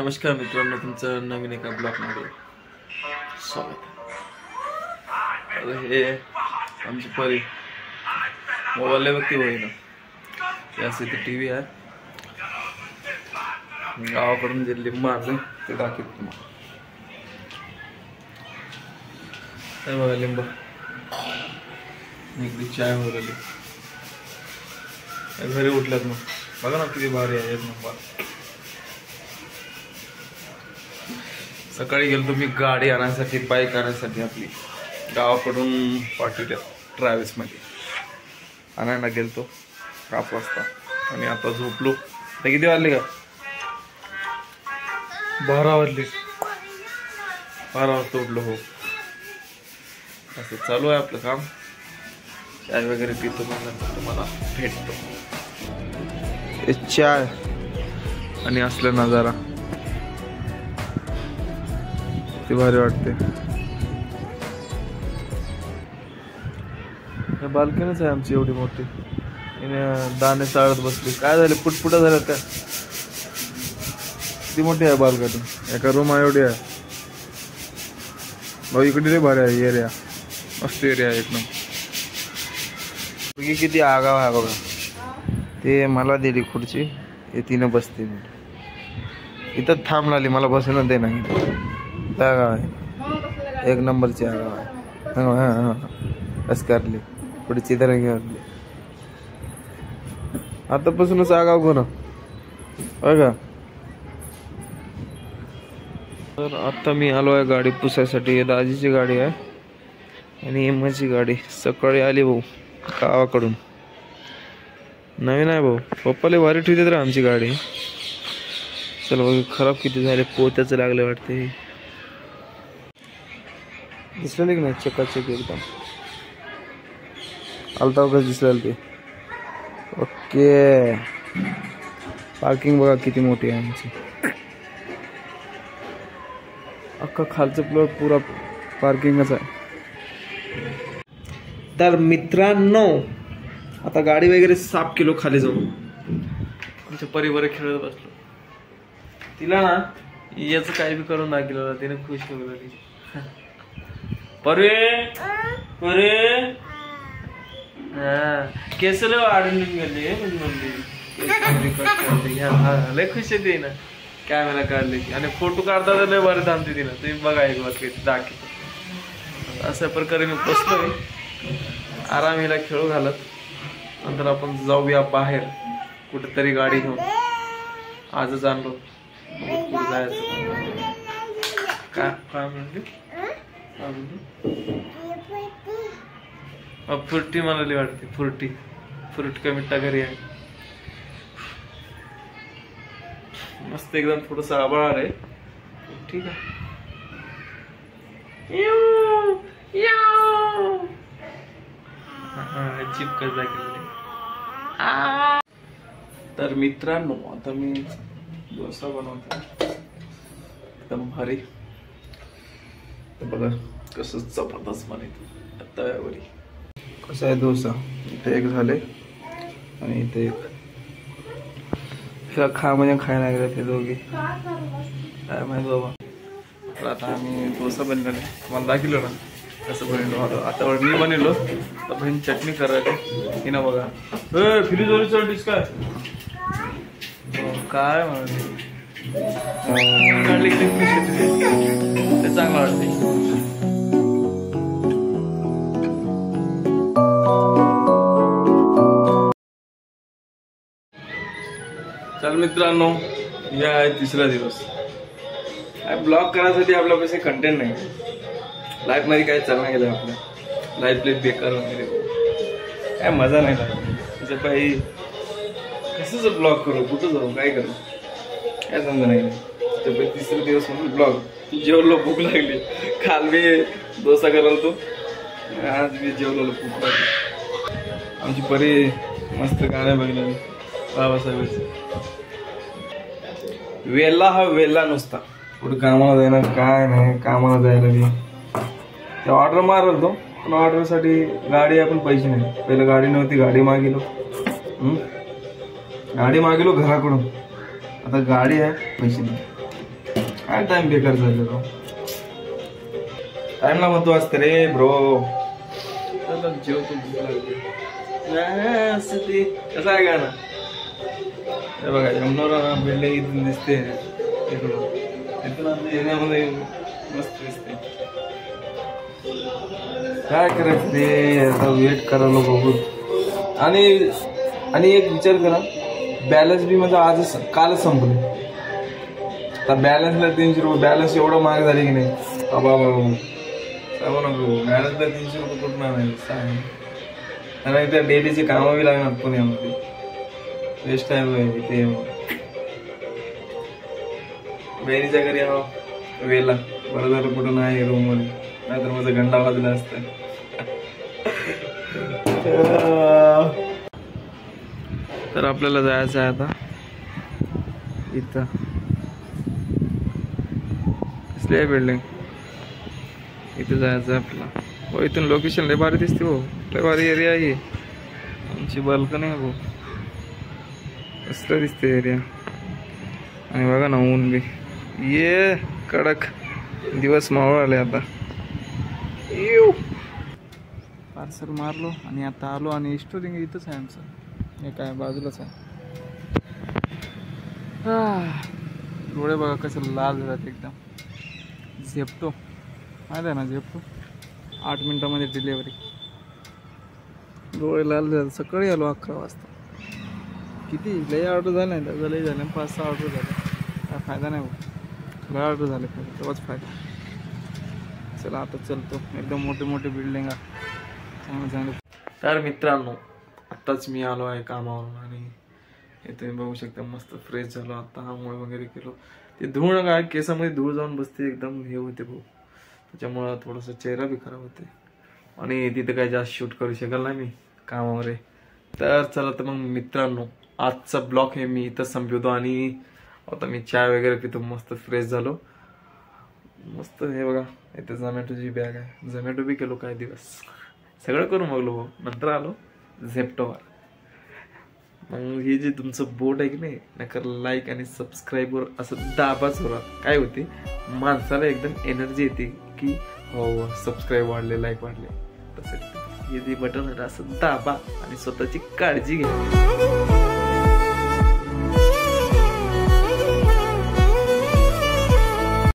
नमस्कार मित्रांनो, तुमचं नवीन एका ब्लॉगमध्ये स्वागत आहे। हे आमची परी मोबाईल बघती होईना, यास इथे टीव्ही आहे। गावाकडून जे लिंब आणले ते दाखवतो तुम्हाला। हे बघा लिंब, इकडे चाय वगैरे घरी उठल्यात मग बघा ना किती भारी आहे। एक नंबर। सकाळी गेलो मी गाडी आणण्यासाठी, बाईक आणण्यासाठी आपली गावाकडून पाठवल्या ट्रॅव्हल्स मध्ये आणायला गेलतो 5 वाजता आणि आता झोपलो। तर किती वाजले का? 12 वाजले। 12 वाजता उठलो हो। असं चालू आहे आपलं काम। चाय वगैरे पितो, मग तुम्हाला भेटतो। चाय आणि असला नजारा किती भारी वाटते। बाल्कनीच आहे आमची एवढी मोठी। दाणे चाळत बसली। काय झाले? पुटपुटा झाल्या त्या। किती मोठी आहे बाल्कनी, एका रूम एवढी आहे। भाऊ इकडे लय भारी आहे एरिया, मस्त एरिया आहे एकदम। किती आगाव आहे बघा। ते मला दिली खुर्ची, हे तिनं बसते। इथं थांब लागली, मला बसून दे नाही। आगाव आहे, एक नंबरची आगाव आहे। बस करली पुढची तर घेतली। आतापासूनच आगाव कोण बघा। तर आता मी आलो आहे गाडी पुसायसाठी। दाजीची गाडी आहे आणि माझी गाडी सकाळी आली भाऊ गावाकडून। नवीन आहे भाऊ, पप्पाला भारी ठेवते रे आमची गाडी। चल बघ खराब किती झाले, पोत्याच लागले वाटते। दिसलं की नाही चकाचक एकदम। आलता वगैरे दिसलं ते। ओके, पार्किंग बघा किती मोठी आहे आमची। अख्खा खालचं फ्लोर पुरा पार्किंगच आहे। तर मित्रांनो आता गाडी वगैरे साफ केलो, खाली जाऊन आमच्या परिवार खेळत बसलो। तिला ना याचं काही बी करून दाखवलं, तिने खुश होऊ लागली। परे परे केसले वाढून गेले लय खुश आहे ती ना। कॅमेरा काढले आणि फोटो काढता तर लय बरं थांबते तिनं। तुम्ही बघा एक वाक्य दाखवतो। अशा प्रकारे मी बसलोय आराम, हिला खेळू घालत। नंतर आपण जाऊया बाहेर कुठेतरी गाडी घेऊन। आजच आणलो, जायचं काय म्हणते? फुर्टी म्हणाली वाटते। फुर्टी का मिठा घरी आहे। मस्त एकदम थोडस आभाळ आहे, ठीक आहे। चिपकत जागी। तर मित्रांनो आता मी डोसा बनवतो एकदम भारी। तर बघा कसं जबरदस्त बनवतो तव्यावरी। कसं आहे डोसा, इथे एक झाले आणि इथे एक। खा म्हणजे खायला गेले ते दोघे, काय माहिती बाबा। तर आता आम्ही डोसा बनलेला मला दाखवलं ना कसं बनवलो। आता मी बनवलो तर बहीण चटणी करायला हिनं बघा। फ्रीजवरची डिश काय काय म्हणते काढली ते चांगलं वाटते। चल मित्रांनो, या आहे तिसरा दिवस। ब्लॉग करण्यासाठी आपल्यापाशी कंटेंट नाही। लाईफ मध्ये काय चालणार गेलं, आपल्या लाईफ लई बेकार वगैरे काय मजा नाही लागत। त्याच्या पायी कसं ब्लॉग करू, कुठं जाऊ, काय करू काय समजा नाही। त्याच्यापायी तिसरा दिवस म्हणून ब्लॉग। जेवलो, भूक लागली। काल मी डोसा करायला तो, आज मी जेवलो, भूक लागली। आमची परी मस्त गाणं बघितलं बाबासाहेबांचं। वेला हा वेला नुसता, कुठं कामाला जायला काय नाही। कामाला जायला मी ते ऑर्डर मारल तो, पण ऑर्डरसाठी गाडी आपण पैसे नाही। पहिलं गाडी नव्हती, गाडी मागिलो घराकडून। आता गाडी आहे, पैसे नाही। काय टाइम बेकार झालेलो. टाइमला महत्व असतं रे ब्रो. जेवतो भूक लागली. कसं आहे का ना. हे बघा यमुना बिल्डिंग इथून दिसते. इथून येण्यामध्ये मस्त दिसते. काय करायचं ते आता वेट करायला बघूत. आणि एक विचार करा, बॅलन्स बी म्हणजे आज कालच संपले. आता बॅलन्सला 300 रुपये. बॅलन्स एवढं महाग झाले की नाही. सांगू नको. बॅलन्सला 300 रुपये कुठून आणायचं. आणि त्या डेलीची कामं बी लागणार पुण्यामध्ये. वेस्ट आहे ते. बहिणीच्या घरी यावं वेला बरं झालं कुठून आहे रूम मध्ये, नाहीतर माझा घंटा वाजला असता. तर आपल्याला जायचं आहे आता इथं. कसली आहे बिल्डिंग. इथे जायचं आहे आपल्याला. हो इथून लोकेशन लय भारी दिसते. हो लय भारी एरिया आहे. आमची बाल्कनी आहे भाऊ. कसलं दिसते एरिया. आणि बघा ना ऊन बी ये कडक दिवस मावळ आले आता. पार्सल मारलो आणि आता आलो. आणि स्टोरिंग इथंच आहे आमचं. हे काय बाजूलाच आहे. डोळे बघा कसं लाल झाले एकदम. झेप्टो माहिती आहे ना. झेप्टो 8 मिनिटामध्ये डिलेवरी. डोळे लाल झाले. सकाळी आलो 11 वाजता. किती लय ऑर्डर झाले नाही. त्याचा लय झाले 5-6 ऑर्डर झाले. काय फायदा नाही भाऊ. लय ऑर्डर झाले पाहिजे तेव्हाच फायदा. चला आता चलतो. एकदम मोठे मोठे बिल्डिंग चांगलं चांगलं. तर मित्रांनो आत्ताच मी आलो आहे कामावरून. आणि हे तुम्ही बघू शकता मस्त फ्रेश झालो आता. आंघोळ वगैरे केलो. ते धूळ काय केसामध्ये धूळ जाऊन बसते एकदम हे होते भाऊ. त्याच्यामुळं थोडंसं चेहरा बी खराब होते. आणि तिथे काही जास्त शूट करू शकल नाही मी कामावर. तर चला तर मग मित्रांनो आजचा ब्लॉग हे मी इथं संपवतो. आणि आता मी चाय वगैरे पितो. मस्त फ्रेश झालो. मस्त हे बघा इथे झोमॅटोची बॅग आहे. झोमॅटो बी केलो काही दिवस. सगळं करून बघलो भाऊ. नंतर आलो झेप्टोवर. मग हे जे तुमचं बोट आहे की नाही नका लाईक आणि सबस्क्राईबवर असं दाबाच होणार. काय होते माणसाला एकदम एनर्जी येते की हो सबस्क्राईब वाढले लाईक वाढले. तसं हे जे बटन आहे असं दाबा आणि स्वतःची काळजी घ्या.